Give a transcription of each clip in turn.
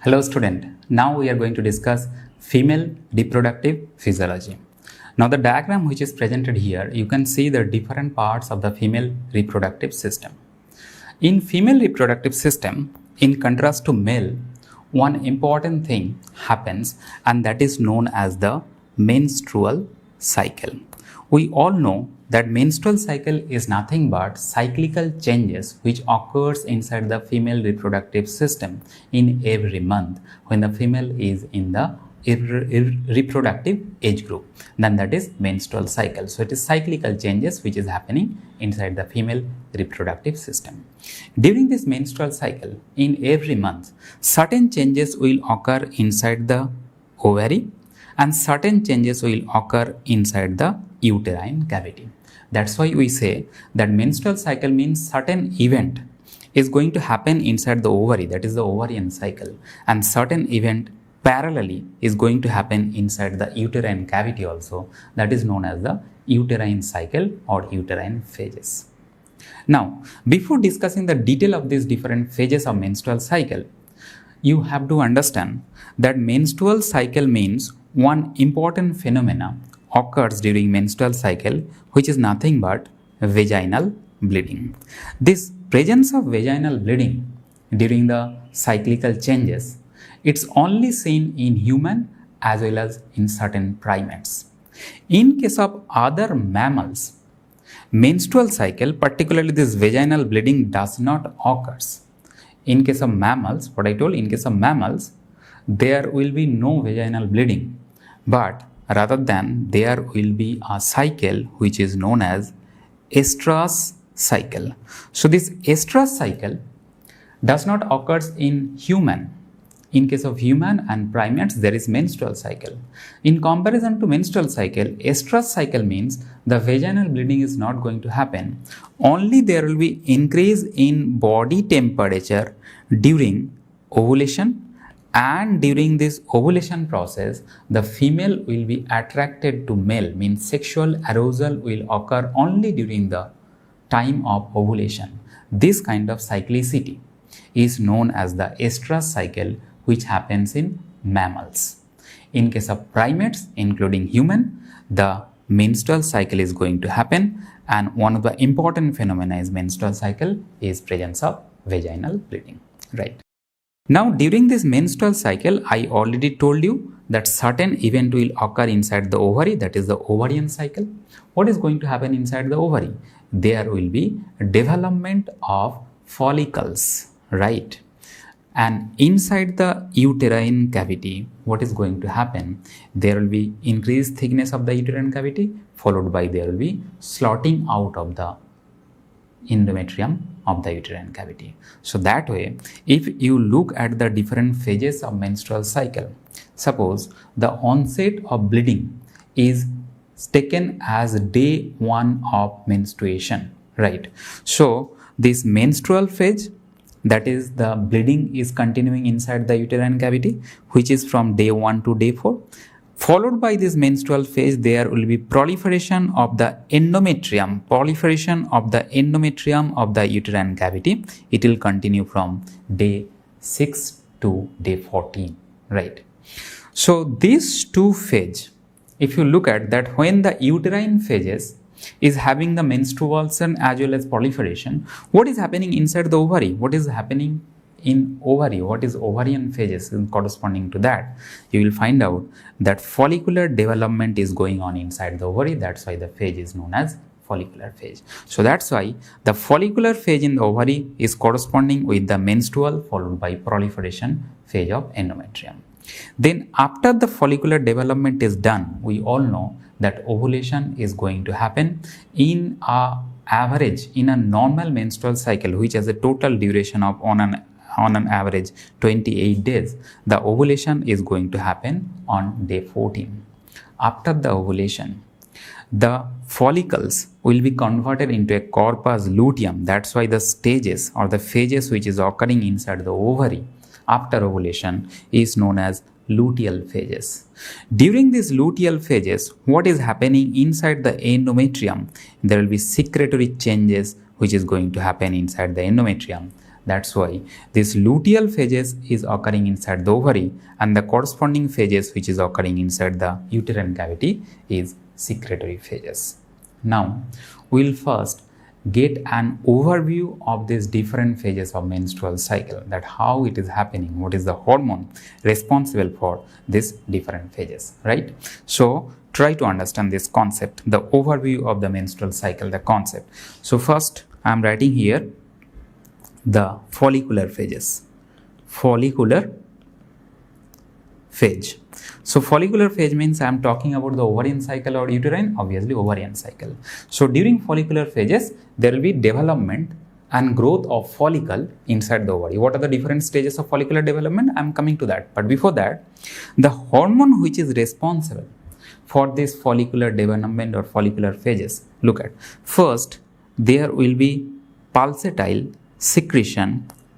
Hello student, now we are going to discuss female reproductive physiology. Now the diagram which is presented here, you can see the different parts of the female reproductive system. In female reproductive system, in contrast to male, one important thing happens and that is known as the menstrual cycle. We all know that menstrual cycle is nothing but cyclical changes which occurs inside the female reproductive system in every month when the female is in the reproductive age group. Then that is menstrual cycle. So it is cyclical changes which is happening inside the female reproductive system. During this menstrual cycle, in every month, certain changes will occur inside the ovary and certain changes will occur inside the uterine cavity. That's why we say that menstrual cycle means certain event is going to happen inside the ovary, that is the ovarian cycle, and certain event parallelly is going to happen inside the uterine cavity also, that is known as the uterine cycle or uterine phases. Now, before discussing the detail of these different phases of menstrual cycle, you have to understand that menstrual cycle means one important phenomena occurs during menstrual cycle, which is nothing but vaginal bleeding. This presence of vaginal bleeding during the cyclical changes, it's only seen in human as well as in certain primates. In case of other mammals, menstrual cycle, particularly this vaginal bleeding, does not occur. In case of mammals, what I told, in case of mammals, there will be no vaginal bleeding, but rather than there will be a cycle which is known as estrous cycle. So this estrous cycle does not occur in human. In case of human and primates, there is menstrual cycle. In comparison to menstrual cycle, estrous cycle means the vaginal bleeding is not going to happen. Only there will be increase in body temperature during ovulation, and during this ovulation process, the female will be attracted to male, means sexual arousal will occur only during the time of ovulation. This kind of cyclicity is known as the estrous cycle, which happens in mammals. In case of primates, including human, the menstrual cycle is going to happen, and one of the important phenomena is menstrual cycle is presence of vaginal bleeding, right? Now, during this menstrual cycle, I already told you that certain event will occur inside the ovary, that is the ovarian cycle. What is going to happen inside the ovary? There will be development of follicles, right? And inside the uterine cavity, what is going to happen? There will be increased thickness of the uterine cavity, followed by there will be slotting out of the endometrium of the uterine cavity. So that way, if you look at the different phases of menstrual cycle, suppose the onset of bleeding is taken as day 1 of menstruation, right? So this menstrual phase, that is the bleeding is continuing inside the uterine cavity, which is from day 1 to day 4. Followed by this menstrual phase, there will be proliferation of the endometrium, of the uterine cavity. It will continue from day 6 to day 14, right? So these two phases, if you look at that, when the uterine phases is having the menstruation as well as proliferation, what is happening inside the ovary? What is happening in ovary? What is ovarian phases corresponding to that? You will find out that follicular development is going on inside the ovary. That's why the phase is known as follicular phase. So that's why the follicular phase in the ovary is corresponding with the menstrual followed by proliferation phase of endometrium. Then after the follicular development is done, we all know that ovulation is going to happen in a average, in a normal menstrual cycle, which has a total duration of on an average 28 days. The ovulation is going to happen on day 14. After the ovulation, the follicles will be converted into a corpus luteum. That's why the stages or the phases which is occurring inside the ovary after ovulation is known as luteal phases. During these luteal phases, what is happening inside the endometrium? There will be secretory changes which is going to happen inside the endometrium. That's why this luteal phases is occurring inside the ovary, and the corresponding phases which is occurring inside the uterine cavity is secretory phases. Now we'll first get an overview of these different phases of menstrual cycle, that how it is happening, what is the hormone responsible for these different phases, right? So try to understand this concept, the overview of the menstrual cycle, the concept. So first I am writing here the follicular phases. Follicular phase. So follicular phase means I am talking about the ovarian cycle or uterine, obviously ovarian cycle. So during follicular phases, there will be development and growth of follicle inside the ovary. What are the different stages of follicular development? I am coming to that. But before that, the hormone which is responsible for this follicular development or follicular phases, look at. First, there will be pulsatile secretion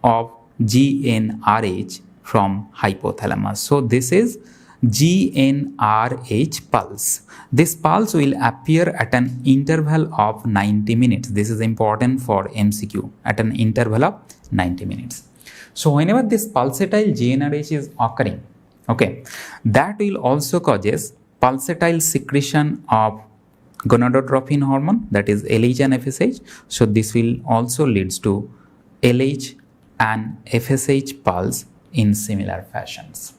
of GnRH from hypothalamus. So this is GnRH pulse. This pulse will appear at an interval of 90 minutes. This is important for MCQ, at an interval of 90 minutes. So whenever this pulsatile GnRH is occurring, okay, that will also causes pulsatile secretion of gonadotropin hormone, that is LH and FSH. So this will also leads to LH and FSH pulse in similar fashions.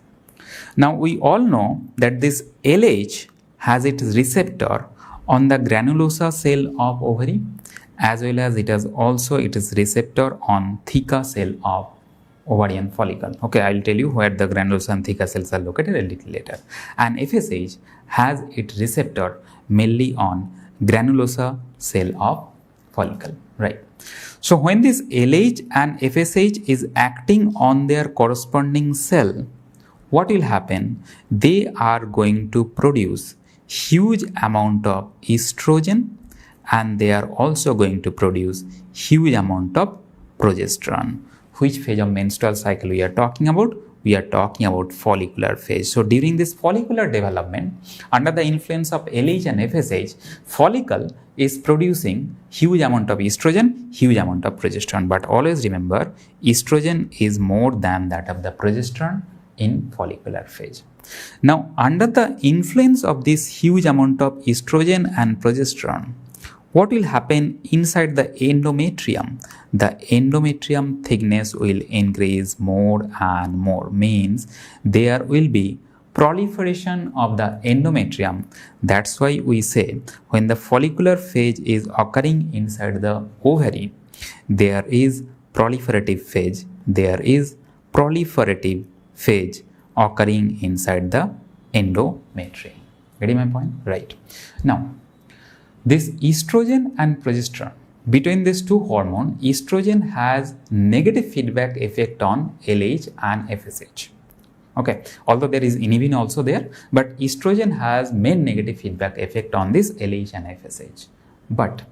Now we all know that this LH has its receptor on the granulosa cell of ovary, as well as it has also its receptor on theca cell of ovarian follicle. Okay, I will tell you where the granulosa and theca cells are located a little later. And FSH has its receptor mainly on granulosa cell of follicle, right? So when this LH and FSH is acting on their corresponding cell, what will happen? They are going to produce huge amount of estrogen, and they are also going to produce huge amount of progesterone. Which phase of menstrual cycle we are talking about? We are talking about follicular phase. So during this follicular development, under the influence of LH and FSH, follicle is producing huge amount of estrogen, huge amount of progesterone. But always remember, estrogen is more than that of the progesterone in follicular phase. Now, under the influence of this huge amount of estrogen and progesterone, what will happen inside the endometrium? The endometrium thickness will increase more and more, means there will be proliferation of the endometrium. That's why we say when the follicular phase is occurring inside the ovary, there is proliferative phase. There is proliferative phase occurring inside the endometrium. Getting my point? Right. Now, this estrogen and progesterone, between these two hormones, estrogen has negative feedback effect on LH and FSH. Okay, although there is inhibin also there, but estrogen has main negative feedback effect on this LH and FSH. But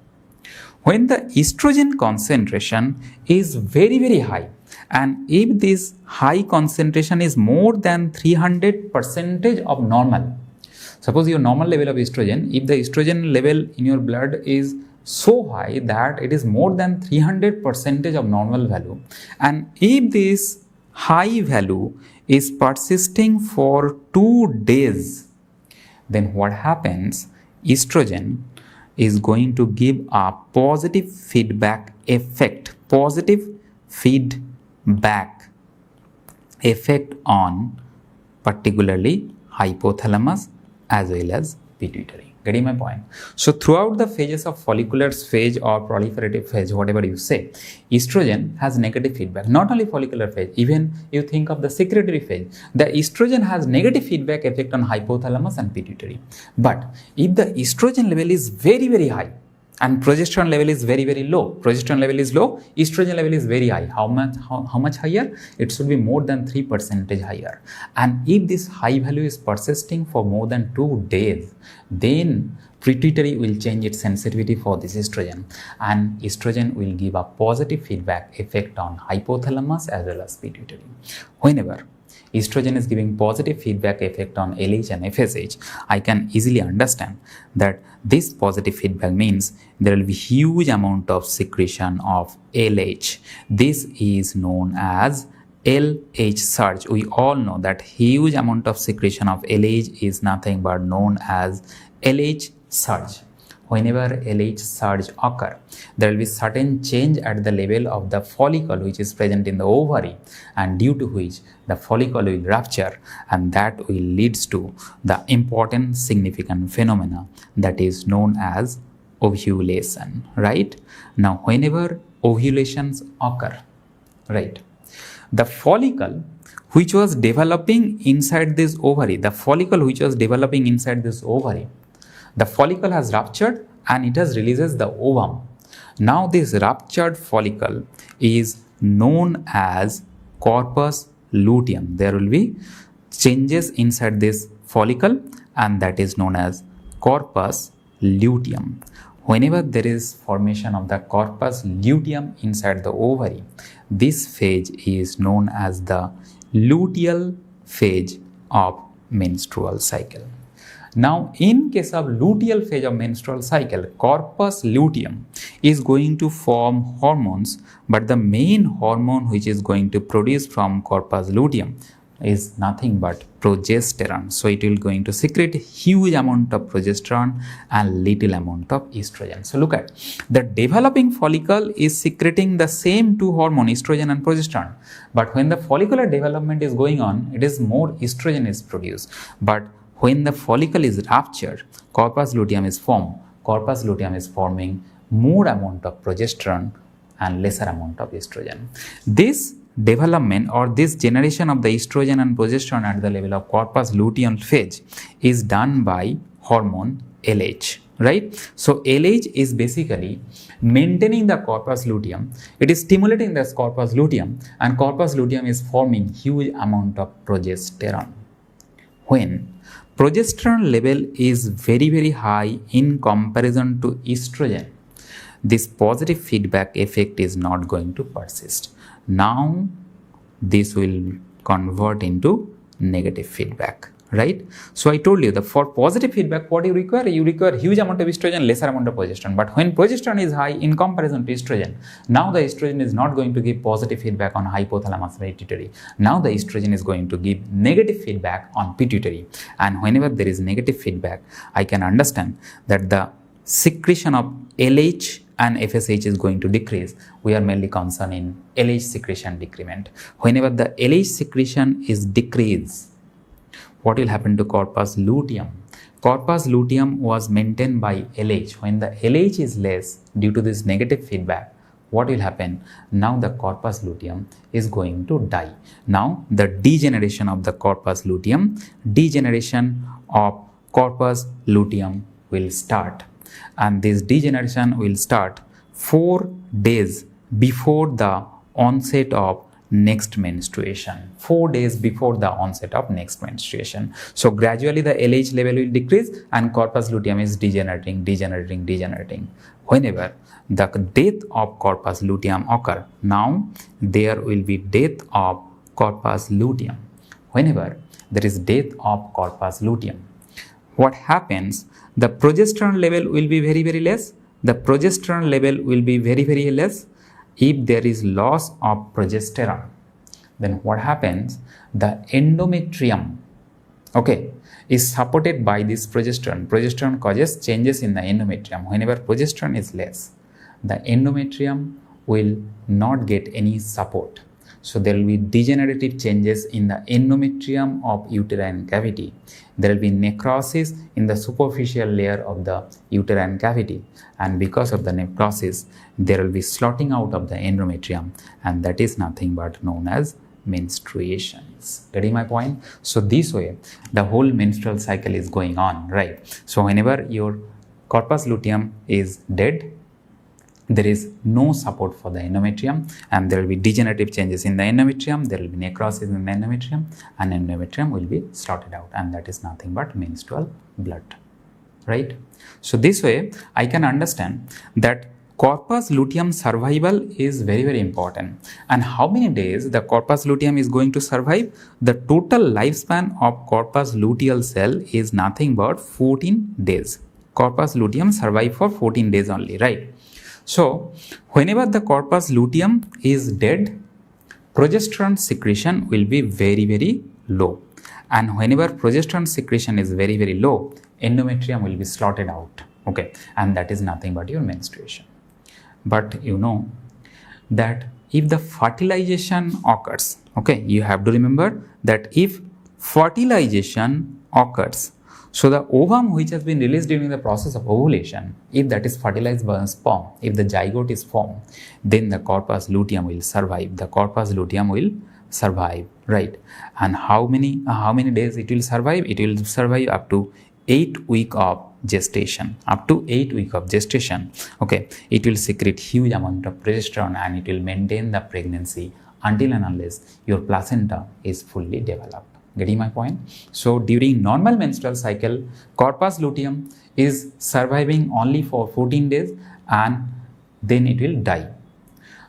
when the estrogen concentration is very, very high, and if this high concentration is more than 300% of normal, suppose your normal level of estrogen, if the estrogen level in your blood is so high that it is more than 300% of normal value, and if this high value is persisting for 2 days, then what happens? Estrogen is going to give a positive feedback effect, on particularly hypothalamus as well as pituitary. Getting my point? So throughout the phases of follicular phase or proliferative phase, whatever you say, estrogen has negative feedback. Not only follicular phase, even you think of the secretory phase, the estrogen has negative feedback effect on hypothalamus and pituitary. But if the estrogen level is very, very high and progesterone level is very, very low, progesterone level is low, estrogen level is very high. How much higher? It should be more than 3% higher. And if this high value is persisting for more than 2 days, then pituitary will change its sensitivity for this estrogen, and estrogen will give a positive feedback effect on hypothalamus as well as pituitary. Whenever estrogen is giving positive feedback effect on LH and FSH, I can easily understand that this positive feedback means there will be huge amount of secretion of LH. This is known as LH surge. We all know that huge amount of secretion of LH is nothing but known as LH surge. Whenever LH surge occur, there will be certain change at the level of the follicle which is present in the ovary, and due to which the follicle will rupture, and that will leads to the important significant phenomena that is known as ovulation, right? Now whenever ovulations occur, right, the follicle which was developing inside this ovary, the follicle has ruptured and it has releases the ovum. Now this ruptured follicle is known as corpus luteum. There will be changes inside this follicle, and that is known as corpus luteum. Whenever there is formation of the corpus luteum inside the ovary, this phase is known as the luteal phase of menstrual cycle. Now, in case of luteal phase of menstrual cycle, corpus luteum is going to form hormones, but the main hormone which is going to produce from corpus luteum is nothing but progesterone. So it will going to secrete huge amount of progesterone and little amount of estrogen. So look at the developing follicle is secreting the same two hormones, estrogen and progesterone. But when the follicular development is going on, it is more estrogen is produced. But when the follicle is ruptured, corpus luteum is formed. Corpus luteum is forming more amount of progesterone and lesser amount of estrogen. This development or this generation of the estrogen and progesterone at the level of corpus luteum phase is done by hormone LH, right? So LH is basically maintaining the corpus luteum. It is stimulating the corpus luteum, and corpus luteum is forming huge amount of progesterone. When progesterone level is very high in comparison to estrogen, this positive feedback effect is not going to persist. Now this will convert into negative feedback, right? So I told you that for positive feedback, what you require huge amount of estrogen, lesser amount of progesterone. But when progesterone is high in comparison to estrogen, now the estrogen is not going to give positive feedback on hypothalamus pituitary. Now the estrogen is going to give negative feedback on pituitary. And whenever there is negative feedback, I can understand that the secretion of LH and FSH is going to decrease. We are mainly concerned in LH secretion decrement. Whenever the LH secretion is decreased, what will happen to corpus luteum? Corpus luteum was maintained by LH. When the LH is less due to this negative feedback, what will happen? Now the corpus luteum is going to die. Now the degeneration of the corpus luteum, will start. And this degeneration will start 4 days before the onset of next menstruation. 4 days before the onset of next menstruation. So gradually the LH level will decrease and corpus luteum is degenerating. Whenever the death of corpus luteum occur, now there will be death of corpus luteum. Whenever there is death of corpus luteum, what happens? The progesterone level will be very less. If there is loss of progesterone, then what happens? The endometrium, is supported by this progesterone. Progesterone causes changes in the endometrium. Whenever progesterone is less, the endometrium will not get any support. So there will be degenerative changes in the endometrium of uterine cavity. There will be necrosis in the superficial layer of the uterine cavity, and because of the necrosis, there will be slotting out of the endometrium, and that is nothing but known as menstruations. Getting my point? So this way, the whole menstrual cycle is going on, right? So whenever your corpus luteum is dead, there is no support for the endometrium, and there will be degenerative changes in the endometrium, there will be necrosis in the endometrium, and endometrium will be slotted out, and that is nothing but menstrual blood, right? So this way I can understand that corpus luteum survival is very, very important. And how many days the corpus luteum is going to survive? The total lifespan of corpus luteal cell is nothing but 14 days. Corpus luteum survive for 14 days only, right? So whenever the corpus luteum is dead, progesterone secretion will be very, very low. And whenever progesterone secretion is very, very low, endometrium will be slotted out. Okay, and that is nothing but your menstruation. But you know that if the fertilization occurs, okay, you have to remember that if fertilization occurs, so the ovum which has been released during the process of ovulation, if that is fertilized by a sperm, if the zygote is formed, then the corpus luteum will survive. The corpus luteum will survive, right? And how many days it will survive? It will survive up to 8 weeks of gestation. Up to 8 weeks of gestation, okay, it will secrete huge amount of progesterone and it will maintain the pregnancy until and unless your placenta is fully developed. Getting my point? So during normal menstrual cycle, corpus luteum is surviving only for 14 days and then it will die.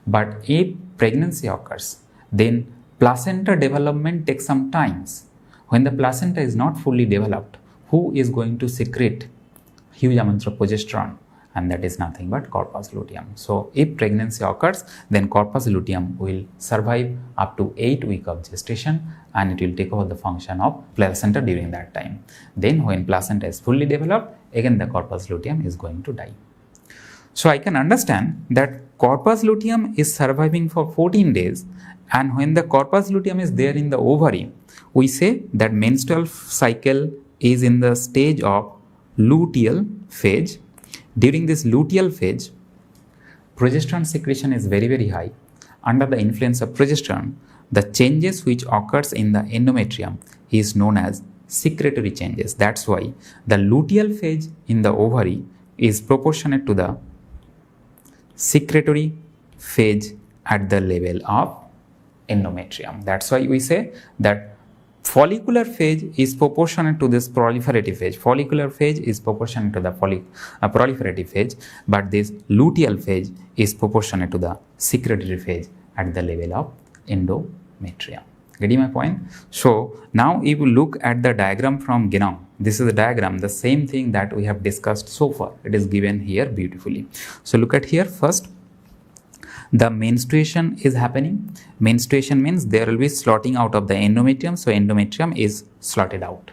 But if pregnancy occurs, then placenta development takes some time. When the placenta is not fully developed, who is going to secrete huge amounts of progesterone? And that is nothing but corpus luteum. So if pregnancy occurs, then corpus luteum will survive up to 8 weeks of gestation and it will take over the function of placenta during that time. Then when placenta is fully developed, again the corpus luteum is going to die. So I can understand that corpus luteum is surviving for 14 days, and when the corpus luteum is there in the ovary, we say that menstrual cycle is in the stage of luteal phase. During this luteal phase, progesterone secretion is very, very high. Under the influence of progesterone, the changes which occurs in the endometrium is known as secretory changes. That's why the luteal phase in the ovary is proportionate to the secretory phase at the level of endometrium. That's why we say that follicular phase is proportionate to this proliferative phase. Follicular phase is proportionate to the proliferative phase, but this luteal phase is proportionate to the secretory phase at the level of endometrium. Getting my point? So now if you look at the diagram from genome, this is the diagram, the same thing that we have discussed so far. It is given here beautifully. So look at here first. The menstruation is happening. Menstruation means there will be slotting out of the endometrium. So endometrium is slotted out.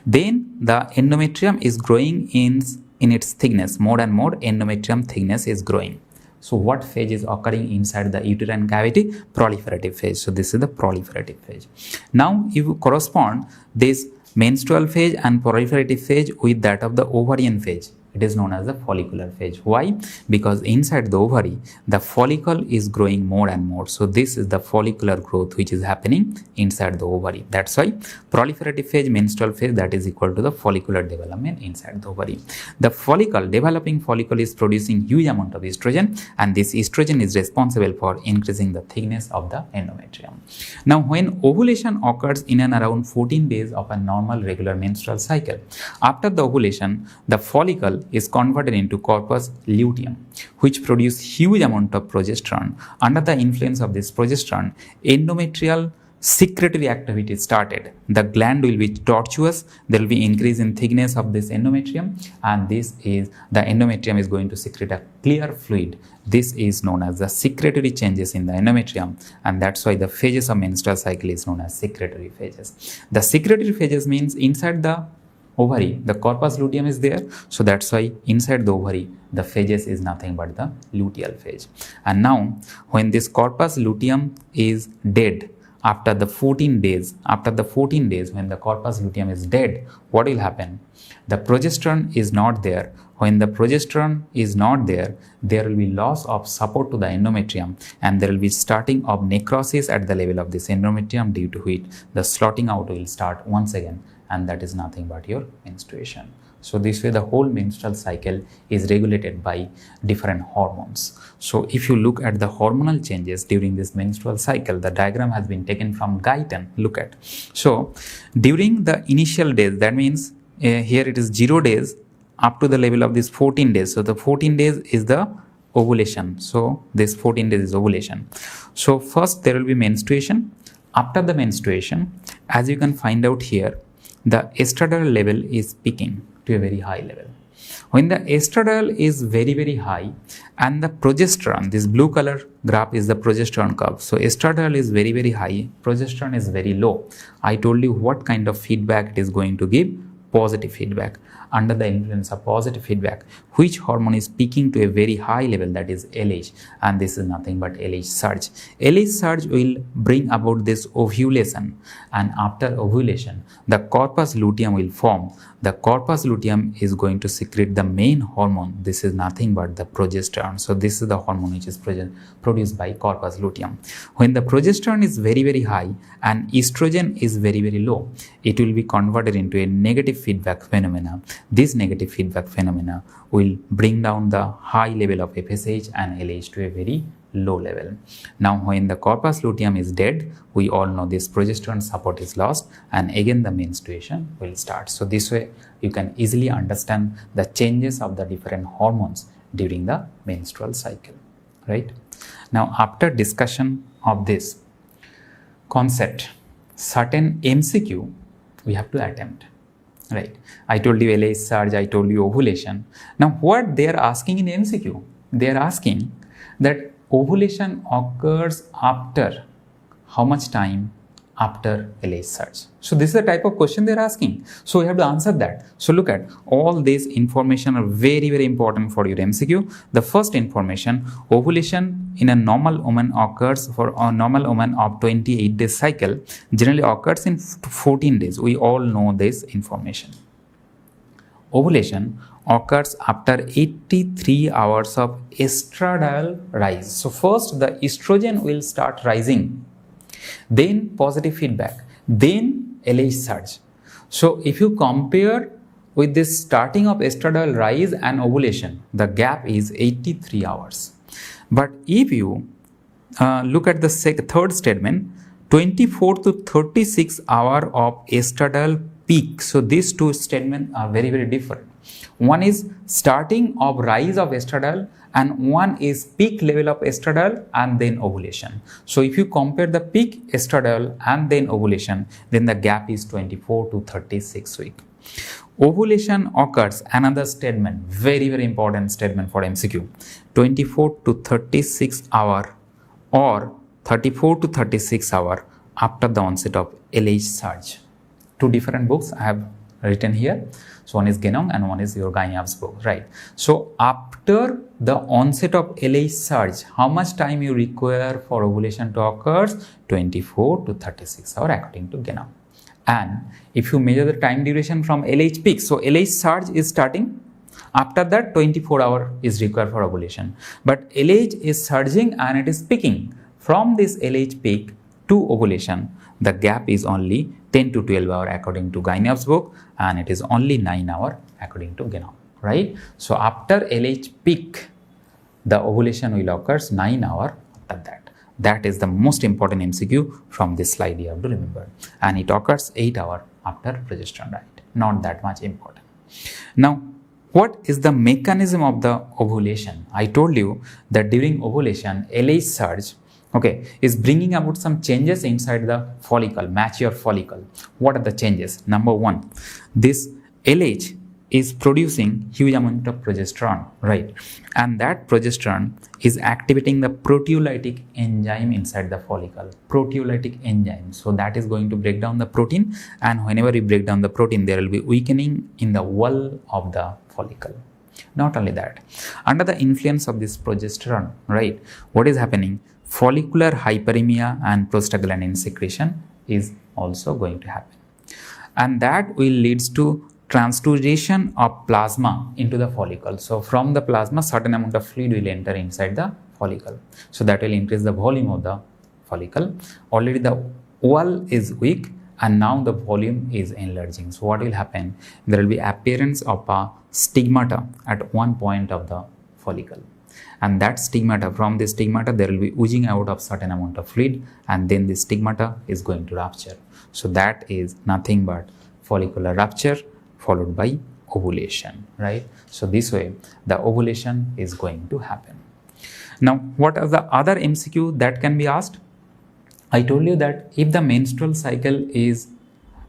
Then the endometrium is growing in its thickness. More and more endometrium thickness is growing. So what phase is occurring inside the uterine cavity? Proliferative phase. So this is the proliferative phase. Now if you correspond this menstrual phase and proliferative phase with that of the ovarian phase, it is known as the follicular phase. Why? Because inside the ovary, the follicle is growing more and more. So this is the follicular growth which is happening inside the ovary. That's why proliferative phase, menstrual phase, that is equal to the follicular development inside the ovary. The follicle, developing follicle, is producing huge amount of estrogen, and this estrogen is responsible for increasing the thickness of the endometrium. Now when ovulation occurs in and around 14 days of a normal regular menstrual cycle, after the ovulation, the follicle is converted into corpus luteum, which produce huge amount of progesterone. Under the influence of this progesterone, endometrial secretory activity started. The gland will be tortuous. There will be increase in thickness of this endometrium, and this is the endometrium is going to secrete a clear fluid. This is known as the secretory changes in the endometrium, and that's why the phases of menstrual cycle is known as secretory phases. The secretory phases means inside the ovary, the corpus luteum is there. So that's why inside the ovary, the phases is nothing but the luteal phase. And now when this corpus luteum is dead, after the 14 days, when the corpus luteum is dead, what will happen? The progesterone is not there. When the progesterone is not there, there will be loss of support to the endometrium, and there will be starting of necrosis at the level of this endometrium, due to which the slotting out will start once again, and that is nothing but your menstruation. So this way the whole menstrual cycle is regulated by different hormones. So if you look at the hormonal changes during this menstrual cycle, the diagram has been taken from Guyton. Look at. So during the initial days, that means here it is 0 days up to the level of this 14 days. So the 14 days is the ovulation. So this 14 days is ovulation. So first there will be menstruation. After the menstruation, as you can find out here, the estradiol level is peaking to a very high level. When the estradiol is very high and the progesterone, this blue color graph is the progesterone curve. So estradiol is very high, progesterone is very low. I told you what kind of feedback it is going to give. Positive feedback. Under the influence of positive feedback, which hormone is peaking to a very high level, that is LH, and this is nothing but LH surge. LH surge will bring about this ovulation, and after ovulation the corpus luteum will form. The corpus luteum is going to secrete the main hormone. This is nothing but the progesterone. So this is the hormone which is produced by corpus luteum. When the progesterone is very high and estrogen is very low, it will be converted into a negative feedback phenomena. This negative feedback phenomena will bring down the high level of FSH and LH to a very low level. Now when the corpus luteum is dead, we all know this progesterone support is lost, and again the menstruation will start. So this way you can easily understand the changes of the different hormones during the menstrual cycle, right? Now after discussion of this concept, certain MCQ we have to attempt, right? I told you LH surge, I told you ovulation. Now what they are asking in MCQ, they are asking that ovulation occurs after how much time after LH surge. So this is the type of question they are asking. So we have to answer that. So look at all this information are very important for your MCQ. The first information, ovulation in a normal woman occurs for a normal woman of 28 days cycle generally occurs in 14 days. We all know this information. Ovulation occurs after 83 hours of estradiol rise. So first the estrogen will start rising, then positive feedback, then LH surge. So if you compare with this starting of estradiol rise and ovulation, the gap is 83 hours. But if you look at the third statement, 24 to 36 hour of estradiol peak. So these two statements are very different. One is starting of rise of estradiol and one is peak level of estradiol and then ovulation. So if you compare the peak estradiol and then ovulation, then the gap is 24 to 36 weeks. Ovulation occurs, another statement, very important statement for MCQ, 24 to 36 hour or 34 to 36 hour after the onset of LH surge. Two different books I have written here. So one is Genong and one is your Gainyap's book, right? So after the onset of LH surge, how much time you require for ovulation to occur? 24 to 36 hours according to Genong. And if you measure the time duration from LH peak, so LH surge is starting. After that 24 hours is required for ovulation. But LH is surging and it is peaking. From this LH peak to ovulation, the gap is only 10 to 12 hours according to Gainyap's book, and it is only 9 hours according to Genong, right? So after LH peak, the ovulation will occur 9 hours after that. That is the most important MCQ from this slide you have to remember. And it occurs 8 hours after progesterone diet. Not that much important. Now, what is the mechanism of the ovulation? I told you that during ovulation, LH surge is bringing about some changes inside the follicle, mature follicle. What are the changes? Number one, this LH is producing huge amount of progesterone, right? And that progesterone is activating the proteolytic enzyme inside the follicle. Proteolytic enzyme. So that is going to break down the protein, and whenever you break down the protein, there will be weakening in the wall of the follicle. Not only that, under the influence of this progesterone, right, what is happening? Follicular hyperemia and prostaglandin secretion is also going to happen, and that will leads to transduction of plasma into the follicle. So from the plasma, certain amount of fluid will enter inside the follicle. So that will increase the volume of the follicle. Already the wall is weak and now the volume is enlarging. So what will happen? There will be appearance of a stigmata at one point of the follicle. And that stigmata, from this stigmata, there will be oozing out of certain amount of fluid, and then the stigmata is going to rupture. So that is nothing but follicular rupture followed by ovulation, right? So this way the ovulation is going to happen. Now, what are the other MCQ that can be asked? I told you that if the menstrual cycle is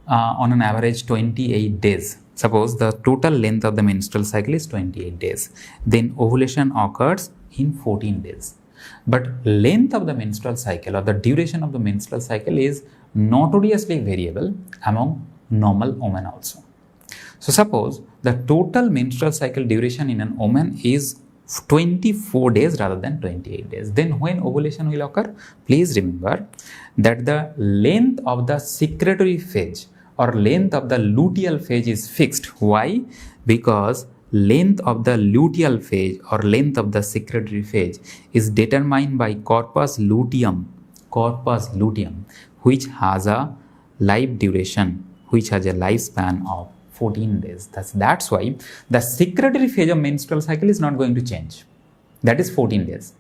on an average 28 days, suppose the total length of the menstrual cycle is 28 days, then ovulation occurs in 14 days. But length of the menstrual cycle or the duration of the menstrual cycle is notoriously variable among normal women also. So suppose the total menstrual cycle duration in an woman is 24 days rather than 28 days. Then when ovulation will occur, please remember that the length of the secretory phase or length of the luteal phase is fixed. Why? Because length of the luteal phase or length of the secretory phase is determined by corpus luteum, which has a life duration, which has a lifespan of 14 days. That's why the secretory phase of menstrual cycle is not going to change. That is 14 days.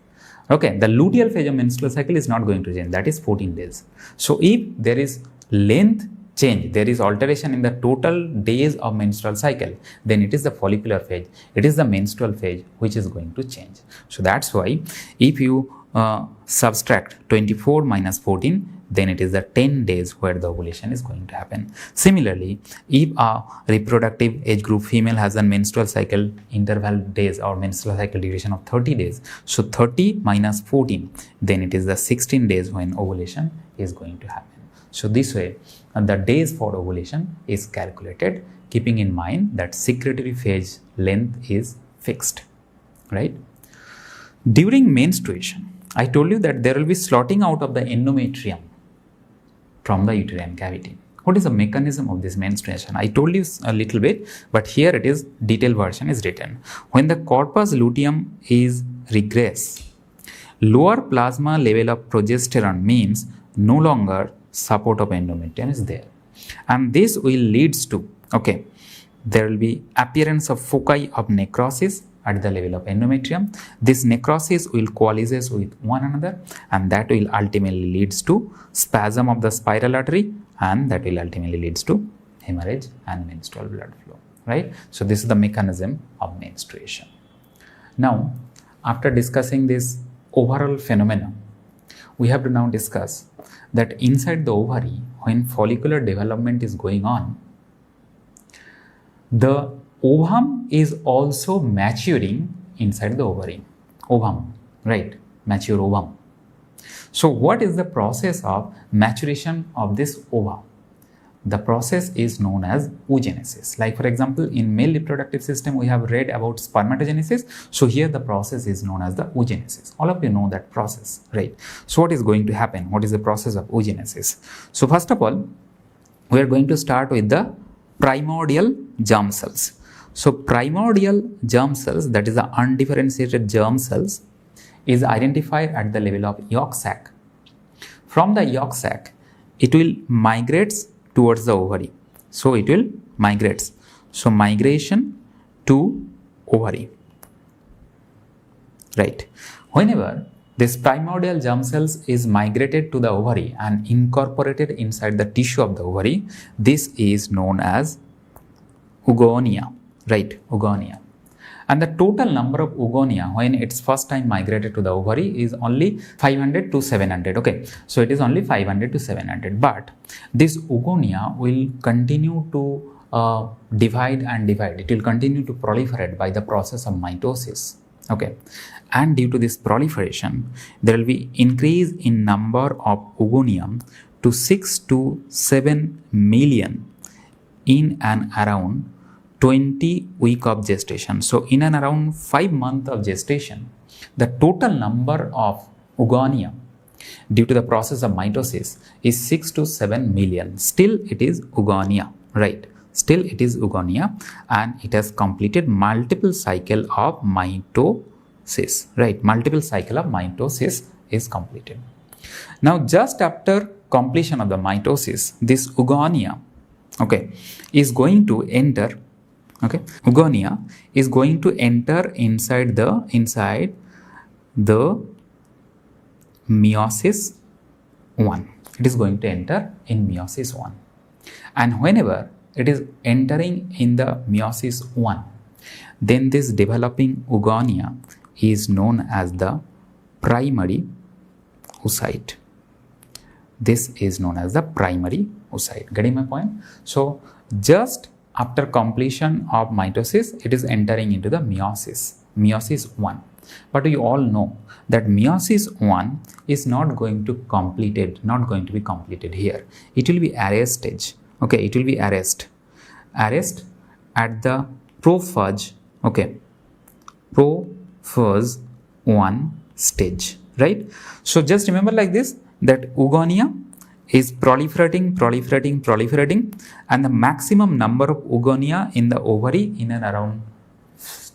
Okay, the luteal phase of menstrual cycle is not going to change. That is 14 days. So if there is length change, there is alteration in the total days of menstrual cycle, then it is the follicular phase, it is the menstrual phase which is going to change. So that's why if you subtract 24 minus 14, then it is the 10 days where the ovulation is going to happen. Similarly, if a reproductive age group female has a menstrual cycle interval days or menstrual cycle duration of 30 days, so 30 minus 14, then it is the 16 days when ovulation is going to happen. So this way, the days for ovulation is calculated, keeping in mind that secretory phase length is fixed, right? During menstruation, I told you that there will be slotting out of the endometrium from the uterine cavity. What is the mechanism of this menstruation? I told you a little bit, but here it is, detailed version is written. When the corpus luteum is regress, lower plasma level of progesterone means no longer support of endometrium is there. And this will leads to, there will be appearance of foci of necrosis at the level of endometrium. This necrosis will coalesce with one another, and that will ultimately leads to spasm of the spiral artery, and that will ultimately leads to hemorrhage and menstrual blood flow, right? So this is the mechanism of menstruation. Now, after discussing this overall phenomena, we have to now discuss that inside the ovary, when follicular development is going on, the ovum is also maturing inside the ovary. Ovum, right? Mature ovum. So what is the process of maturation of this ova? The process is known as oogenesis. Like for example, in male reproductive system, we have read about spermatogenesis. So here the process is known as the oogenesis. All of you know that process, right? So what is going to happen? What is the process of oogenesis? So first of all, we are going to start with the primordial germ cells. So primordial germ cells, that is the undifferentiated germ cells, is identified at the level of yolk sac. From the yolk sac, it will migrate towards the ovary. So it will migrate. So migration to ovary, right? Whenever this primordial germ cells is migrated to the ovary and incorporated inside the tissue of the ovary, this is known as oogonia, right? Oogonia. And the total number of oogonia when it's first time migrated to the ovary is only 500 to 700. Okay, so it is only 500 to 700. But this oogonia will continue to divide and divide. It will continue to proliferate by the process of mitosis. Okay, and due to this proliferation, there will be increase in number of oogonia to 6 to 7 million in and around 20 weeks of gestation. So in and around 5 months of gestation, the total number of oogonia due to the process of mitosis is 6 to 7 million. Still it is oogonia, right? Still it is oogonia, and it has completed multiple cycle of mitosis, right? Multiple cycle of mitosis is completed. Now just after completion of the mitosis, this oogonia, is going to enter. Oogonia is going to enter inside the meiosis 1. It is going to enter in meiosis 1. And whenever it is entering in the meiosis 1, then this developing oogonia is known as the primary oocyte. This is known as the primary oocyte. Getting my point? So just after completion of mitosis, it is entering into the meiosis 1. But you all know that meiosis 1 is not going to be completed here. It will be arrest stage. Okay, it will be arrest at the prophase, okay, prophase 1 stage, right? So just remember like this, that oogonia is proliferating, and the maximum number of oogonia in the ovary in and around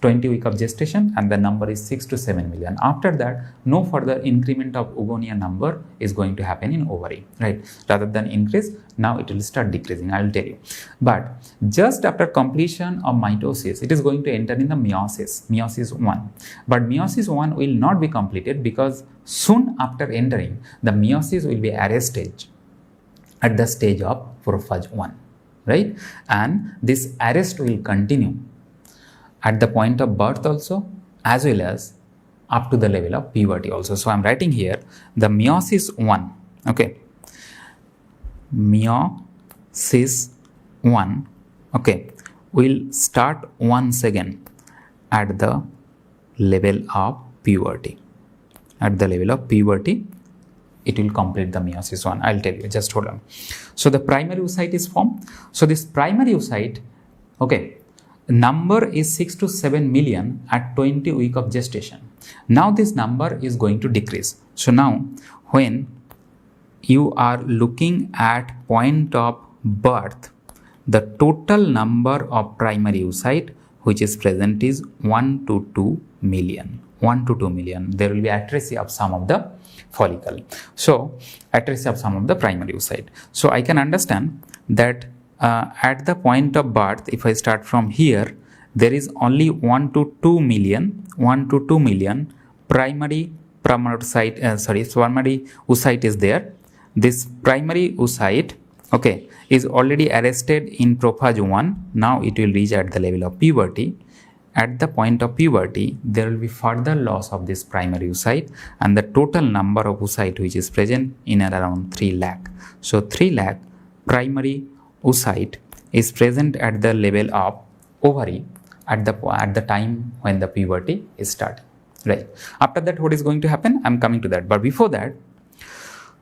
20 weeks of gestation, and the number is 6 to 7 million. After that, no further increment of oogonia number is going to happen in ovary, right? Rather than increase, now it will start decreasing, I will tell you. But just after completion of mitosis, it is going to enter in the meiosis 1. But meiosis 1 will not be completed, because soon after entering, the meiosis will be arrested at the stage of prophase 1, right? And this arrest will continue at the point of birth also, as well as up to the level of puberty also. So I am writing here the meiosis 1, okay, meiosis 1, okay, will start once again at the level of puberty. At the level of puberty, it will complete the meiosis 1. I'll tell you, just hold on. So the primary oocyte is formed. So this primary oocyte, okay, number is 6 to 7 million at 20 weeks of gestation. Now this number is going to decrease. So now when you are looking at point of birth, the total number of primary oocyte which is present is 1 to 2 million. 1 to 2 million. There will be atresia of some of the follicle. So atresia of some of the primary oocyte. So I can understand that at the point of birth, if I start from here, there is only 1 to 2 million primary oocyte is there. This primary oocyte, okay, is already arrested in prophase 1. Now it will reach at the level of puberty. At the point of puberty, there will be further loss of this primary oocyte, and the total number of oocyte which is present in and around 3 lakh. So 3 lakh primary oocyte is present at the level of ovary at the time when the puberty is starting, right? After that, what is going to happen? I am coming to that. But before that,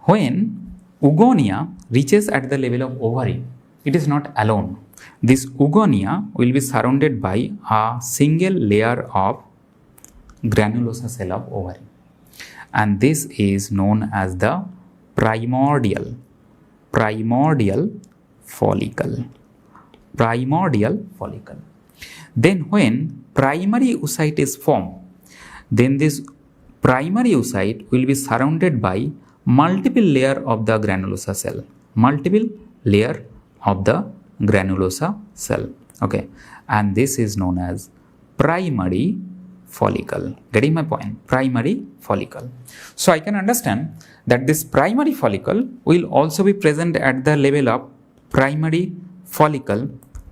when oogonia reaches at the level of ovary, it is not alone. This oogonia will be surrounded by a single layer of granulosa cell of ovary, and this is known as the primordial follicle. Then when primary oocyte is formed, then this primary oocyte will be surrounded by multiple layer of the granulosa cell, okay, and this is known as primary follicle. Getting my point? Primary follicle. So I can understand that this primary follicle will also be present at the level of primary follicle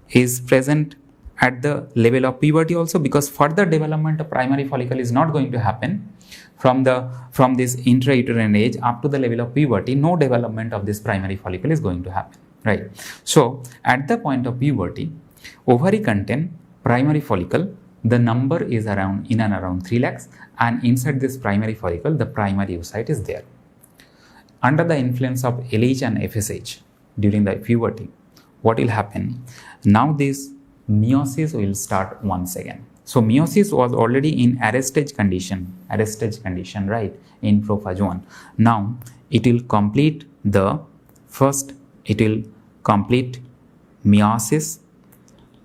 is present at the level of puberty also, because further development of primary follicle is not going to happen from this intrauterine age up to the level of puberty. No development of this primary follicle is going to happen, right? So at the point of puberty, ovary contain primary follicle. The number is around 3 lakhs, and inside this primary follicle, the primary oocyte is there. Under the influence of LH and FSH during the puberty, what will happen? Now this meiosis will start once again. So meiosis was already in arrest stage condition, right, in prophase 1. Now it will complete meiosis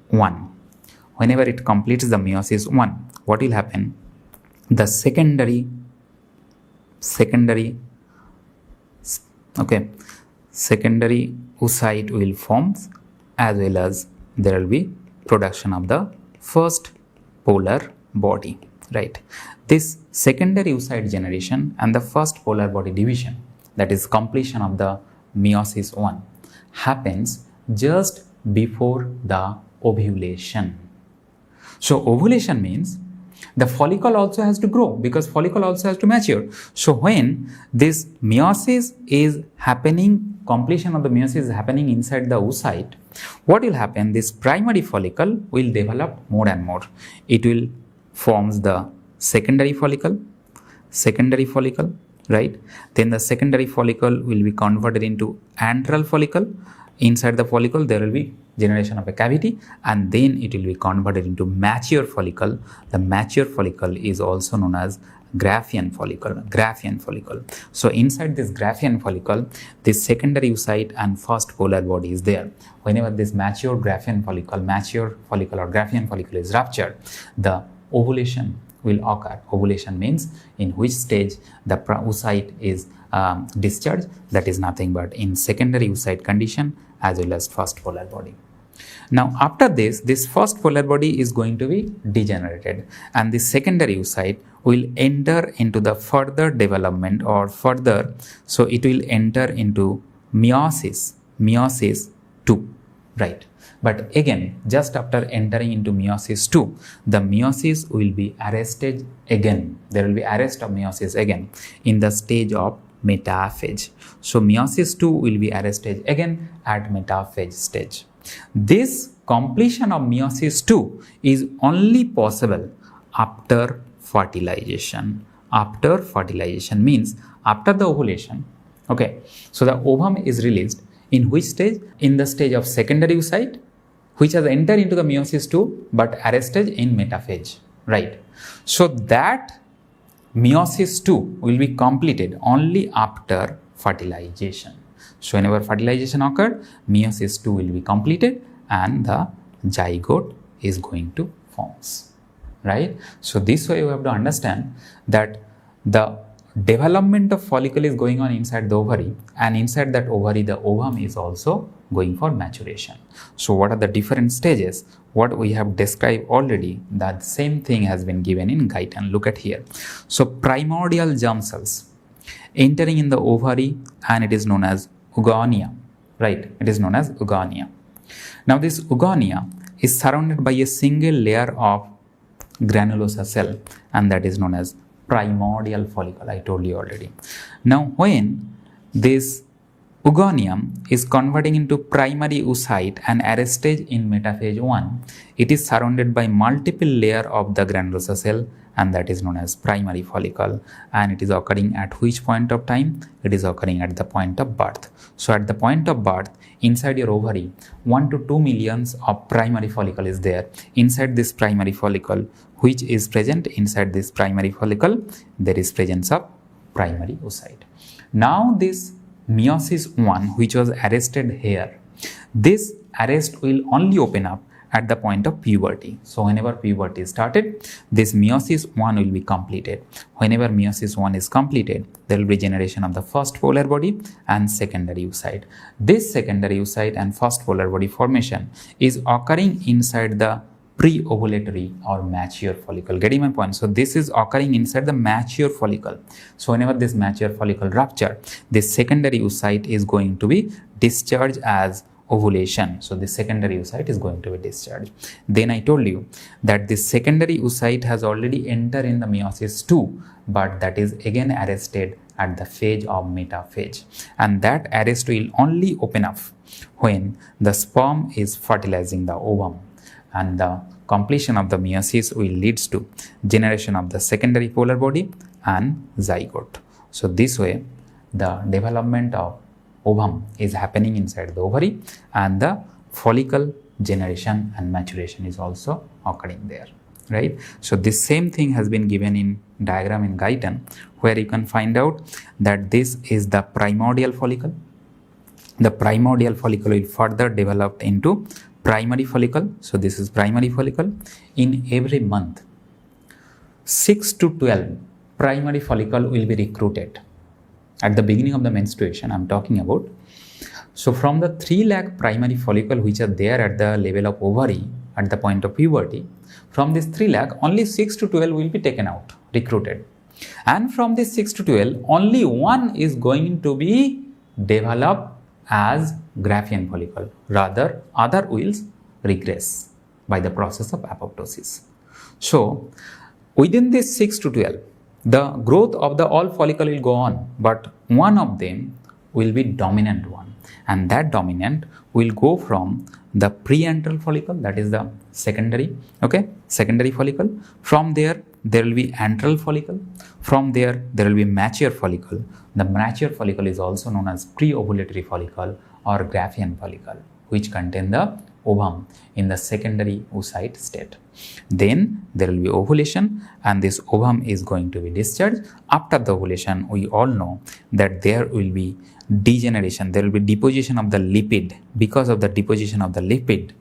1. Whenever it completes the meiosis 1, what will happen? The secondary oocyte will form, as well as there will be production of the first polar body, right? This secondary oocyte generation and the first polar body division, that is completion of the meiosis 1, happens just before the ovulation. So ovulation means the follicle also has to grow because follicle also has to mature. So when this meiosis is happening, completion of the meiosis is happening inside the oocyte, what will happen? This primary follicle will develop more and more. It will forms the secondary follicle, right? Then the secondary follicle will be converted into antral follicle. Inside the follicle there will be generation of a cavity, and then it will be converted into mature follicle. The mature follicle is also known as Graafian follicle. So inside this Graafian follicle, this secondary oocyte and first polar body is there. Whenever this mature Graafian follicle or Graafian follicle is ruptured, the ovulation will occur. Ovulation means in which stage the oocyte is discharged, that is nothing but in secondary oocyte condition as well as first polar body. Now after this first polar body is going to be degenerated, and the secondary oocyte will enter into the further development or further, so it will enter into meiosis 2, right? But again, just after entering into meiosis 2, the meiosis will be arrested again. There will be arrest of meiosis again in the stage of metaphase. So meiosis 2 will be arrested again at metaphase stage. This completion of meiosis 2 is only possible after fertilization. After fertilization means after the ovulation. Okay, so the ovum is released in which stage? In the stage of secondary oocyte, which has entered into the meiosis 2 but arrested in metaphase, right? So that meiosis 2 will be completed only after fertilization. So whenever fertilization occurs, meiosis 2 will be completed and the zygote is going to forms, right? So this way you have to understand that the development of follicle is going on inside the ovary, and inside that ovary the ovum is also going for maturation. So what are the different stages? What we have described already, that same thing has been given in Guyton. Look at here. So primordial germ cells entering in the ovary, and it is known as oogonia, right? It is known as oogonia. Now this oogonia is surrounded by a single layer of granulosa cell, and that is known as primordial follicle. I told you already. Now when this oogonium is converting into primary oocyte and arrested in metaphase 1, it is surrounded by multiple layer of the granulosa cell, and that is known as primary follicle. And it is occurring at which point of time? It is occurring at the point of birth. So at the point of birth, inside your ovary, 1 to 2 millions of primary follicle is there. Inside this primary follicle, which is present inside this primary follicle, there is presence of primary oocyte. Now this meiosis 1, which was arrested here, this arrest will only open up at the point of puberty. So whenever puberty is started, this meiosis 1 will be completed. Whenever meiosis 1 is completed, there will be generation of the first polar body and secondary oocyte. This secondary oocyte and first polar body formation is occurring inside the pre-ovulatory or mature follicle. Getting my point? So this is occurring inside the mature follicle. So whenever this mature follicle rupture, this secondary oocyte is going to be discharged as ovulation. So the secondary oocyte is going to be discharged. Then I told you that this secondary oocyte has already entered in the meiosis 2, but that is again arrested at the phase of metaphase, and that arrest will only open up when the sperm is fertilizing the ovum, and the completion of the meiosis will leads to generation of the secondary polar body and zygote. So this way the development of ovum is happening inside the ovary, and the follicle generation and maturation is also occurring there, right? So this same thing has been given in diagram in Guyton, where you can find out that this is the primordial follicle. The primordial follicle will further develop into primary follicle. So this is primary follicle. In every month, 6 to 12 primary follicle will be recruited. At the beginning of the menstruation, I am talking about. So from the 3 lakh primary follicle which are there at the level of ovary at the point of puberty, from this 3 lakh, only 6 to 12 will be taken out, recruited. And from this 6 to 12, only one is going to be developed as Graafian follicle. Rather, other will regress by the process of apoptosis. So Within this 6 to 12, the growth of the all follicle will go on, but one of them will be dominant one, and that dominant will go from the preantral follicle, that is the secondary follicle. From there will be antral follicle. From there will be mature follicle. The mature follicle is also known as pre-ovulatory follicle or Graafian follicle, which contain the ovum in the secondary oocyte state. Then there will be ovulation, and this ovum is going to be discharged. After the ovulation, we all know that there will be degeneration, there will be deposition of the lipid. Because of the deposition of the lipid,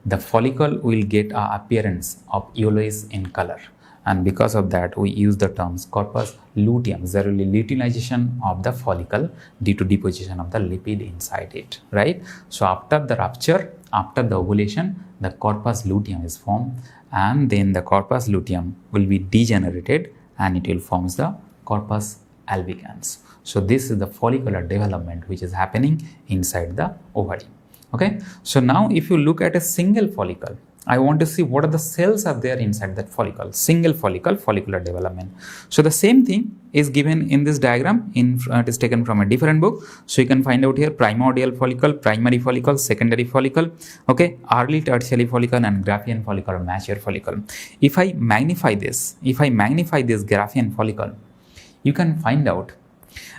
the follicle will get an appearance of yellowish in color, and because of that we use the terms corpus luteum. There will be luteinization of the follicle due to deposition of the lipid inside it, right? So after the rupture, after the ovulation, the corpus luteum is formed, and then the corpus luteum will be degenerated and it will form the corpus albicans. So this is the follicular development which is happening inside the ovary. Okay, so now if you look at a single follicle, I want to see what are the cells are there inside that follicle. Single follicle, follicular development. So the same thing is given in this diagram. It is taken from a different book. So you can find out here primordial follicle, primary follicle, secondary follicle, okay, early tertiary follicle, and Graafian follicle or mature follicle. If I magnify this Graafian follicle, you can find out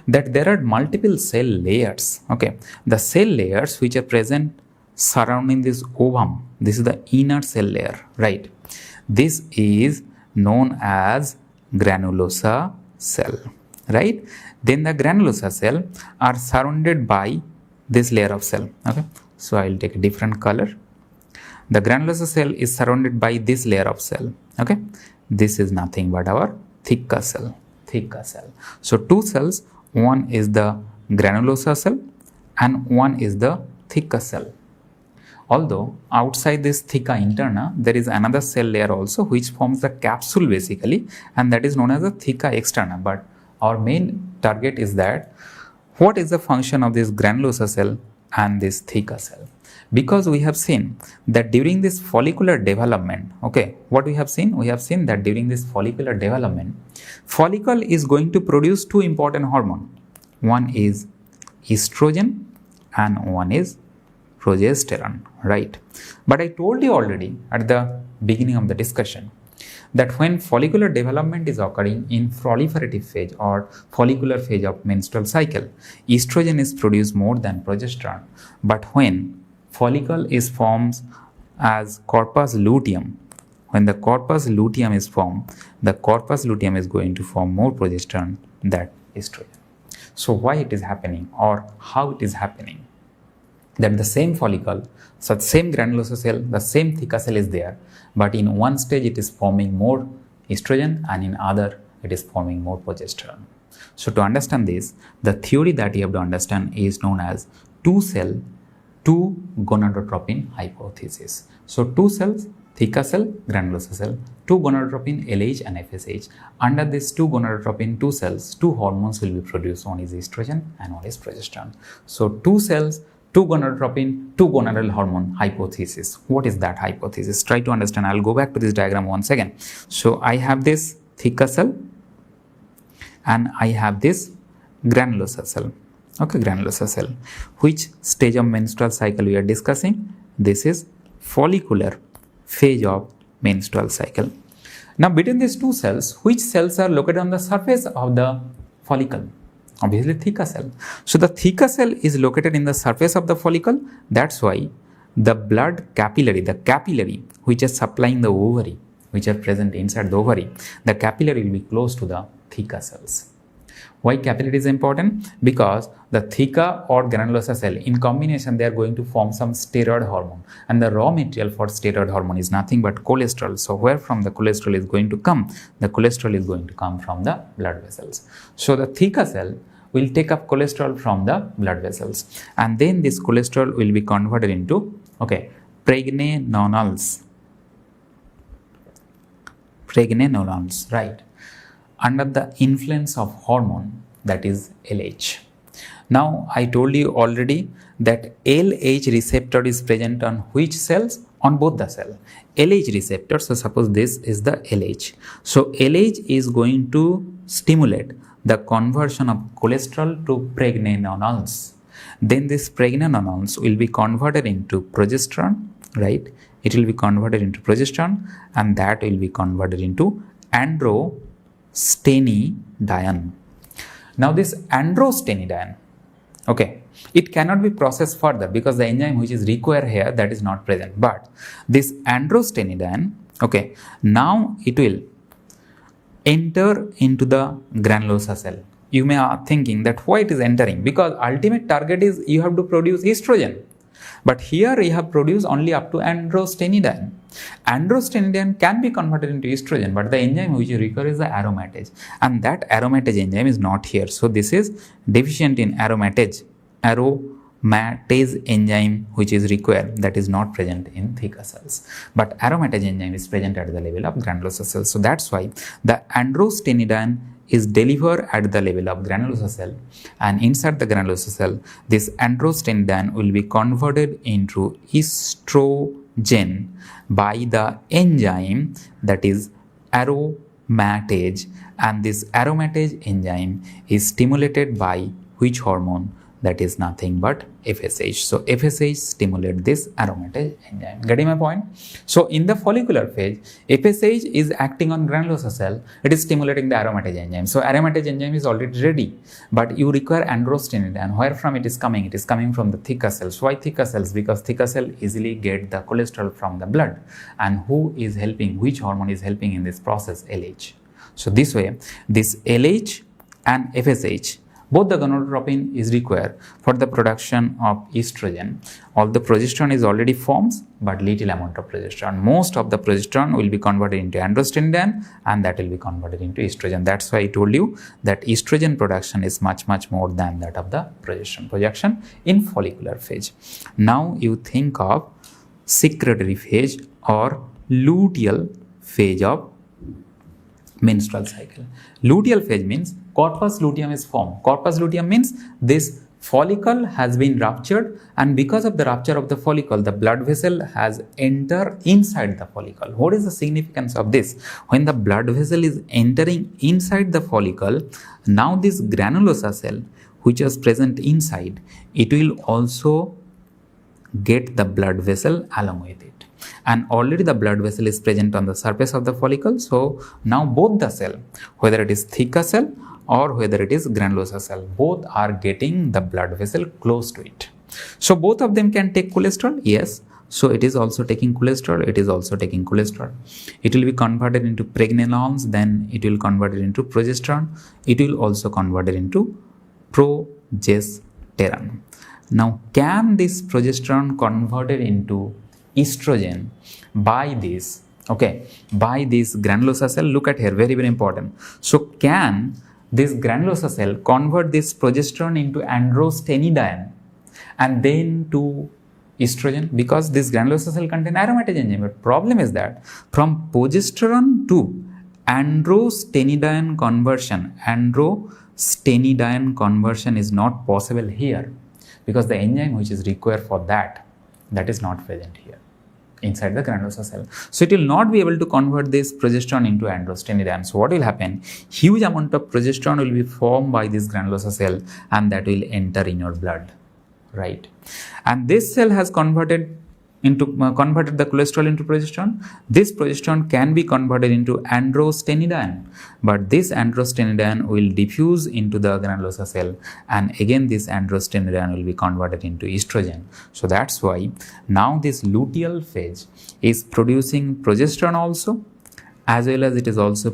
that there are multiple cell layers. Okay, the cell layers which are present surrounding this ovum, this is the inner cell layer, right? This is known as granulosa cell, right? Then the granulosa cell are surrounded by this layer of cell. Okay, so I will take a different color. The granulosa cell is surrounded by this layer of cell. Okay, this is nothing but our theca cell. So two cells, one is the granulosa cell and one is the theca cell. Although outside this theca interna, there is another cell layer also which forms the capsule basically, and that is known as the theca externa. But our main target is that what is the function of this granulosa cell and this theca cell? Because we have seen that during this follicular development, okay, what we have seen? We have seen that during this follicular development, follicle is going to produce two important hormones. One is estrogen and one is progesterone, right? But I told you already at the beginning of the discussion that when follicular development is occurring in proliferative phase or follicular phase of menstrual cycle, estrogen is produced more than progesterone. But when follicle is formed as corpus luteum, when the corpus luteum is formed, the corpus luteum is going to form more progesterone than estrogen. So why it is happening or how it is happening? That the same follicle, so the same granulosa cell, the same theca cell is there, but in one stage it is forming more estrogen and in other it is forming more progesterone. So to understand this, the theory that you have to understand is known as two-cell, two gonadotropin hypothesis. So two cells, theca cell, granulosa cell, two gonadotropin LH and FSH. Under this two gonadotropin, two cells, two hormones will be produced. One is estrogen and one is progesterone. So two cells, two gonadotropin, two gonadal hormone hypothesis. What is that hypothesis? Try to understand. I'll go back to this diagram once again. So I have this theca cell and I have this granulosa cell. Okay, granulosa cell. Which stage of menstrual cycle we are discussing? This is follicular phase of menstrual cycle. Now between these two cells, which cells are located on the surface of the follicle? Obviously theca cell. So the theca cell is located in the surface of the follicle. That's why the blood capillary, the capillary which is supplying the ovary, which are present inside the ovary, the capillary will be close to the theca cells. Why capillary is important? Because the theca or granulosa cell in combination they are going to form some steroid hormone, and the raw material for steroid hormone is nothing but cholesterol. So where from the cholesterol is going to come? The cholesterol is going to come from the blood vessels. So the theca cell will take up cholesterol from the blood vessels, and then this cholesterol will be converted into pregnenolones, right, under the influence of hormone that is LH. Now I told you already that LH receptor is present on which cells? On both the cell. LH receptor, so suppose this is the LH. So LH is going to stimulate the conversion of cholesterol to pregnanols. Then this pregnanols will be converted into progesterone, right? It will be converted into progesterone, and that will be converted into androstenedione. Now this androstenedione, okay, it cannot be processed further because the enzyme which is required here, that is not present. But this androstenedione, okay, now it will enter into the granulosa cell. You may are thinking that why it is entering, because ultimate target is you have to produce estrogen. But here you have produced only up to androstenedione. Androstenedione can be converted into estrogen, but the enzyme which you require is the aromatase, and that aromatase enzyme is not here. So this is deficient in aromatase enzyme which is required, that is not present in thicker cells. But aromatase enzyme is present at the level of granulosa cells. So that's why the androstenedione is delivered at the level of granulosa cell, and inside the granulosa cell this androstenedione will be converted into estrogen by the enzyme that is aromatase, and this aromatase enzyme is stimulated by which hormone? That is nothing but FSH. So FSH stimulates this aromatase enzyme. Getting my point? So in the follicular phase, FSH is acting on granulosa cell. It is stimulating the aromatase enzyme. So aromatase enzyme is already ready, but you require androstenedione. Where from it is coming? It is coming from the thicker cells. Why thicker cells? Because thicker cell easily get the cholesterol from the blood. And who is helping? Which hormone is helping in this process? LH. So this way, this LH and FSH, both the gonadotropin is required for the production of estrogen. All the progesterone is already forms, but little amount of progesterone. Most of the progesterone will be converted into androstenedione, and that will be converted into estrogen. That's why I told you that estrogen production is much more than that of the progesterone production in follicular phase. Now you think of secretory phase or luteal phase of menstrual cycle. Luteal phase means corpus luteum is formed. Corpus luteum means this follicle has been ruptured, and because of the rupture of the follicle, the blood vessel has entered inside the follicle. What is the significance of this? When the blood vessel is entering inside the follicle, now this granulosa cell which is present inside, it will also get the blood vessel along with it. And already the blood vessel is present on the surface of the follicle. So now both the cell, whether it is thicker cell or whether it is granulosa cell, both are getting the blood vessel close to it. So both of them can take cholesterol. Yes. So it is also taking cholesterol. It is also taking cholesterol. It will be converted into pregnanols. Then it will convert it into progesterone. It will also convert it into progesterone. Now, can this progesterone converted into estrogen by this, okay, by this granulosa cell? Look at here, very important. So can this granulosa cell convert this progesterone into androstenedione and then to estrogen? Because this granulosa cell contains aromatase enzyme. But problem is that from progesterone to androstenedione conversion is not possible here, because the enzyme which is required for that is not present here inside the granulosa cell. So it will not be able to convert this progesterone into androstenedione. So what will happen? Huge amount of progesterone will be formed by this granulosa cell, and that will enter in your blood, right? And this cell has converted the cholesterol into progesterone. This progesterone can be converted into androstenedione, but this androstenedione will diffuse into the granulosa cell, and again this androstenedione will be converted into estrogen. So that's why now this luteal phase is producing progesterone also, as well as it is also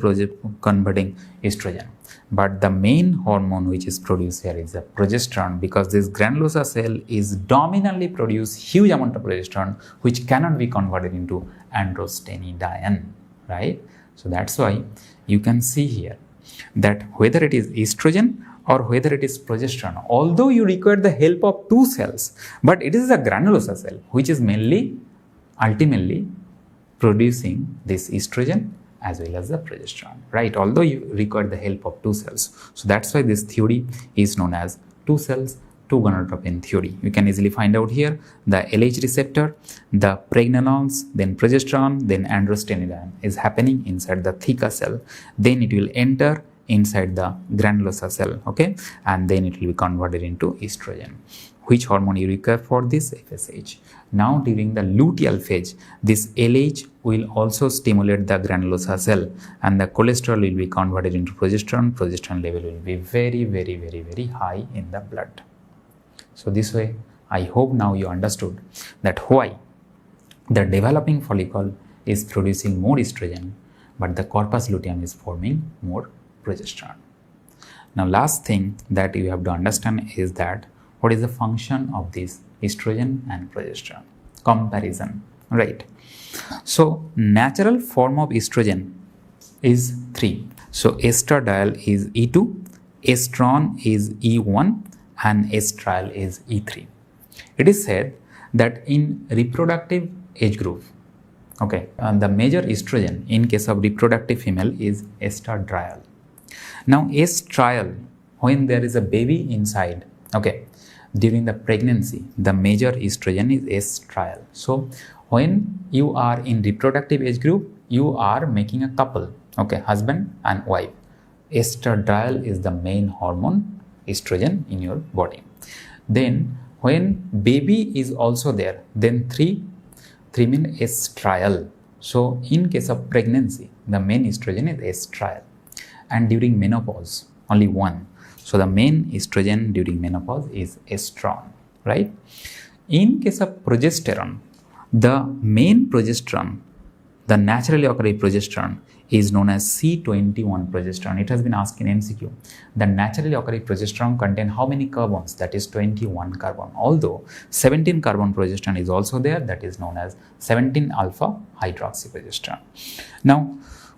converting estrogen. But the main hormone which is produced here is the progesterone, because this granulosa cell is dominantly produce huge amount of progesterone which cannot be converted into androstenedione, right? So that's why you can see here that whether it is estrogen or whether it is progesterone, although you require the help of two cells, but it is the granulosa cell which is ultimately producing this estrogen as well as the progesterone, right? Although you require the help of two cells. So that's why this theory is known as two cells, two gonadotropin theory. You can easily find out here the LH receptor, the pregnenolones, then progesterone, then androstenedione is happening inside the theca cell. Then it will enter inside the granulosa cell, okay, and then it will be converted into estrogen. Which hormone you require for this? FSH. Now during the luteal phase, this LH will also stimulate the granulosa cell and the cholesterol will be converted into progesterone. Progesterone level will be very high in the blood. So this way, I hope now you understood that why the developing follicle is producing more estrogen, but the corpus luteum is forming more progesterone. Now last thing that you have to understand is that what is the function of this estrogen and progesterone comparison, right? So natural form of estrogen is 3. So estradiol is E2, estrone is E1 and estriol is E3. It is said that in reproductive age group, okay, the major estrogen in case of reproductive female is estradiol. Now estriol, when there is a baby inside, okay, during the pregnancy, the major estrogen is estriol. So when you are in reproductive age group, you are making a couple, okay, husband and wife. Estradiol is the main hormone, estrogen in your body. Then when baby is also there, then 3 means estriol. So in case of pregnancy, the main estrogen is estriol. And during menopause, only 1. So the main estrogen during menopause is estrone, right? In case of progesterone, the main progesterone, the naturally occurring progesterone is known as C21 progesterone. It has been asked in MCQ. The naturally occurring progesterone contains how many carbons? That is 21 carbon. Although 17 carbon progesterone is also there, that is known as 17 alpha hydroxyprogesterone. Now,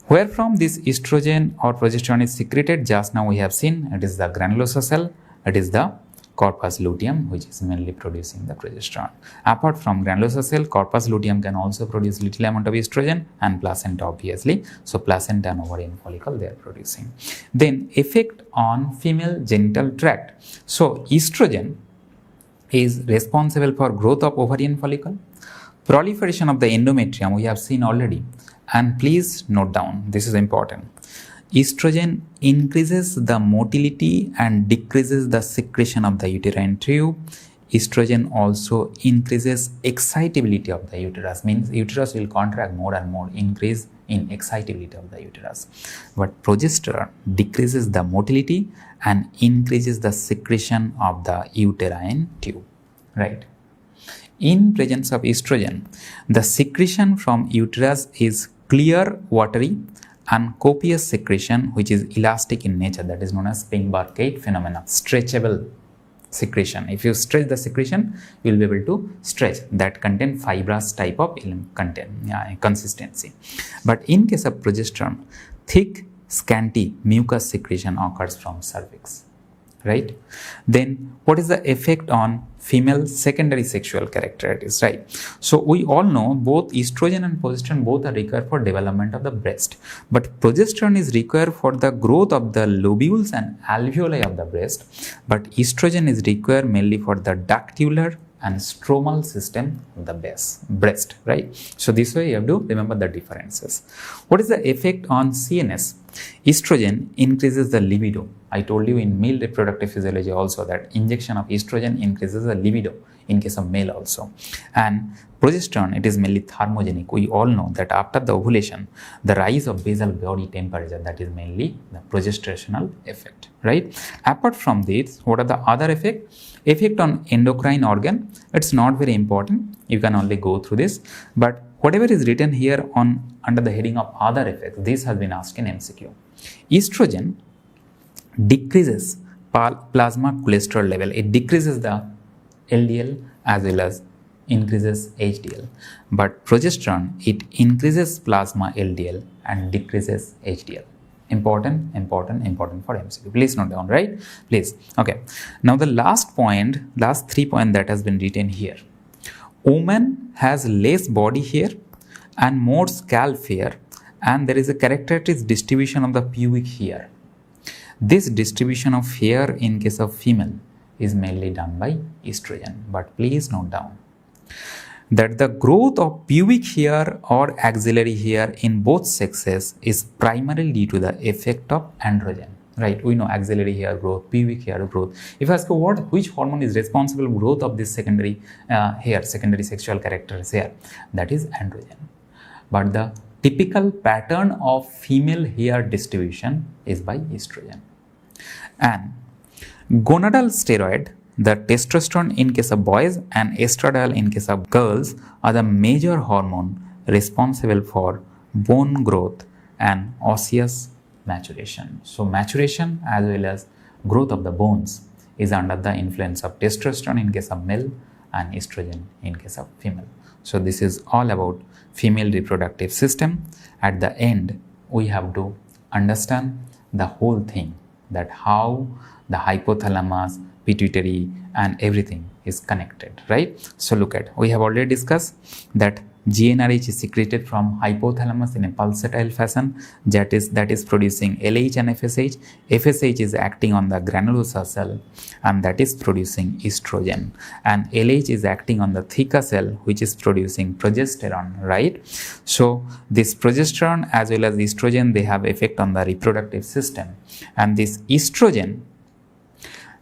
where from this estrogen or progesterone is secreted? Just now we have seen it is the granulosa cell, it is the corpus luteum which is mainly producing the progesterone. Apart from granulosa cell, corpus luteum can also produce little amount of estrogen and placenta obviously. So placenta and ovarian follicle they are producing. Then effect on female genital tract. So estrogen is responsible for growth of ovarian follicle, proliferation of the endometrium we have seen already. And please note down, this is important. Estrogen increases the motility and decreases the secretion of the uterine tube. Estrogen also increases excitability of the uterus, means uterus will contract more and more, increase in excitability of the uterus. But progesterone decreases the motility and increases the secretion of the uterine tube, right? In presence of estrogen, the secretion from uterus is clear, watery and copious secretion which is elastic in nature, that is known as Spink-Barrett phenomena, stretchable secretion. If you stretch the secretion, you will be able to stretch that contain fibrous type of consistency. But in case of progesterone, thick, scanty mucus secretion occurs from cervix, right? Then what is the effect on female secondary sexual characteristics, right? So we all know both estrogen and progesterone both are required for development of the breast, but progesterone is required for the growth of the lobules and alveoli of the breast, but estrogen is required mainly for the ductular and stromal system of the breast, right? So this way you have to remember the differences. What is the effect on CNS? Estrogen increases the libido. I told you in male reproductive physiology also that injection of estrogen increases the libido in case of male also. And progesterone, it is mainly thermogenic. We all know that after the ovulation, the rise of basal body temperature, that is mainly the progestational effect, right? Apart from this, what are the other effects? Effect on endocrine organ, it's not very important. You can only go through this. But whatever is written here on under the heading of other effects, this has been asked in MCQ. Estrogen decreases plasma cholesterol level. It decreases the LDL as well as increases HDL. But progesterone, it increases plasma LDL and decreases HDL. Important for MCQ. Please note down, right? Please. Okay. Now the last 3 points that has been written here. Woman has less body hair and more scalp hair, and there is a characteristic distribution of the pubic hair. This distribution of hair in case of female is mainly done by estrogen. But please note down that the growth of pubic hair or axillary hair in both sexes is primarily due to the effect of androgen. Right, we know axillary hair growth, pubic hair growth. If I ask you which hormone is responsible for growth of this secondary hair, secondary sexual characters hair, that is androgen. But the typical pattern of female hair distribution is by estrogen. And gonadal steroid, the testosterone in case of boys and estradiol in case of girls, are the major hormone responsible for bone growth and osseous maturation. So maturation as well as growth of the bones is under the influence of testosterone in case of male and estrogen in case of female. So this is all about female reproductive system. At the end, we have to understand the whole thing, that how the hypothalamus, pituitary and everything is connected, right? So look at, we have already discussed that GnRH is secreted from hypothalamus in a pulsatile fashion, that is producing LH and FSH. FSH is acting on the granulosa cell and that is producing estrogen, and LH is acting on the theca cell which is producing progesterone, right? So this progesterone as well as estrogen, they have effect on the reproductive system, and this estrogen,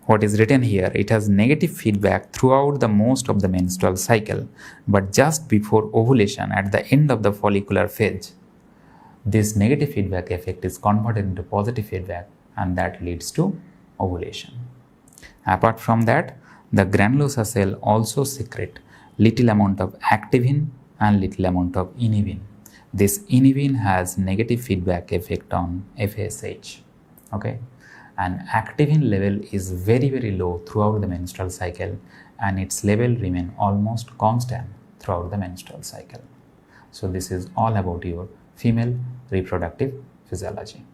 what is written here, it has negative feedback throughout the most of the menstrual cycle, but just before ovulation at the end of the follicular phase, this negative feedback effect is converted into positive feedback and that leads to ovulation. Apart from that, the granulosa cell also secrete little amount of activin and little amount of inhibin. This inhibin has negative feedback effect on FSH, okay? And activin level is very low throughout the menstrual cycle and its level remain almost constant throughout the menstrual cycle. So this is all about your female reproductive physiology.